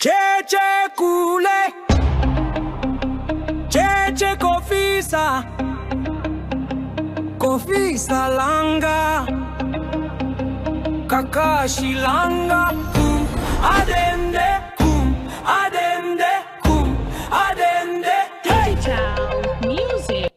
Cheche kule, cheche kofisa, kofisa langa, kakashi langa, adende, adende, adende, hey! Music.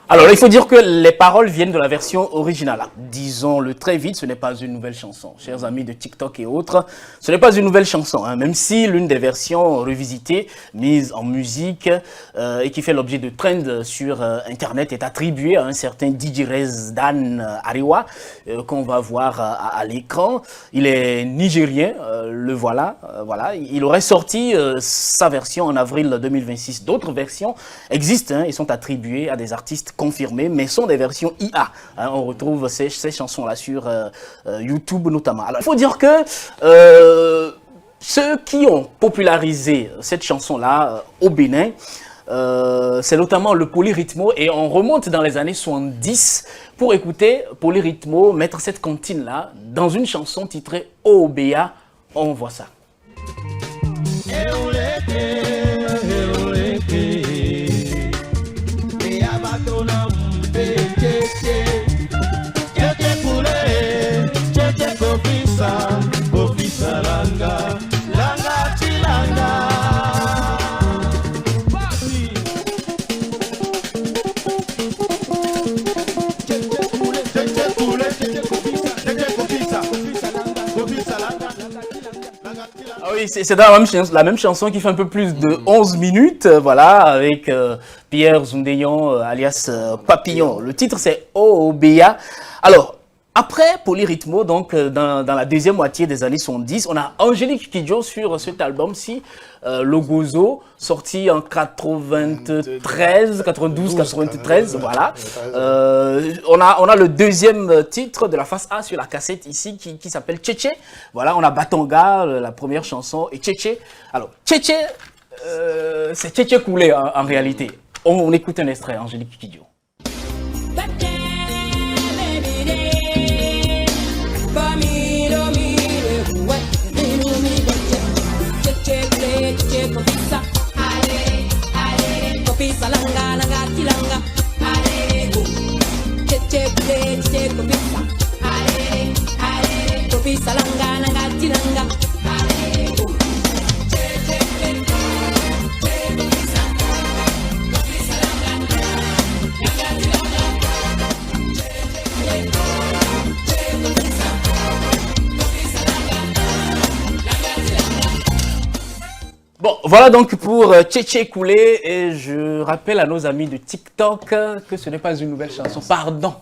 Alors, il faut dire que les paroles viennent de la version originale. Disons-le très vite, ce n'est pas une nouvelle chanson. Chers amis de TikTok et autres, ce n'est pas une nouvelle chanson, hein, même si l'une des versions revisitées, mise en musique et qui fait l'objet de trends sur Internet est attribuée à un certain DJ Rezdan Ariwa qu'on va voir à l'écran. Il est nigérien, le voilà. Voilà. Il aurait sorti sa version en avril 2026. D'autres versions existent et sont attribuées à des artistes confirmés, mais sont des versions IA. Hein, on retrouve ces chansons-là sur YouTube notamment. Alors, il faut dire que ceux qui ont popularisé cette chanson-là au Bénin, c'est notamment le Polyrythmo, et on remonte dans les années 70 pour écouter Polyrythmo mettre cette comptine-là dans une chanson titrée Obéa. On voit ça. Ah oui, c'est la même chanson qui fait un peu plus de 11 minutes, voilà, avec Pierre Zundeyon, alias Papillon. Le titre, c'est Obéa. Alors, après Polyrythmo, donc dans la deuxième moitié des années 70, on a Angélique Kidjo sur cet album-ci, Logozo, sorti en 93, 92, 93, voilà. On a le deuxième titre de la face A sur la cassette ici qui s'appelle Tchétché. Voilà, on a Batanga, la première chanson, et Tchétché. Alors, Tchétché, c'est Tchétché Koulé en réalité. On écoute un extrait, Angélique Kidjo. Kopisa langa langa tilanga, ale go. Cheche bule cheche kopisa, ale ale. Kopisa langa langa tilanga, ale go. Cheche bule cheche kopisa, kopisa langa langa tilanga, cheche bule cheche kopisa, kopisa langa tilanga. Bon, voilà donc pour Tchétché Koulé, et je rappelle à nos amis de TikTok que ce n'est pas une nouvelle chanson, pardon.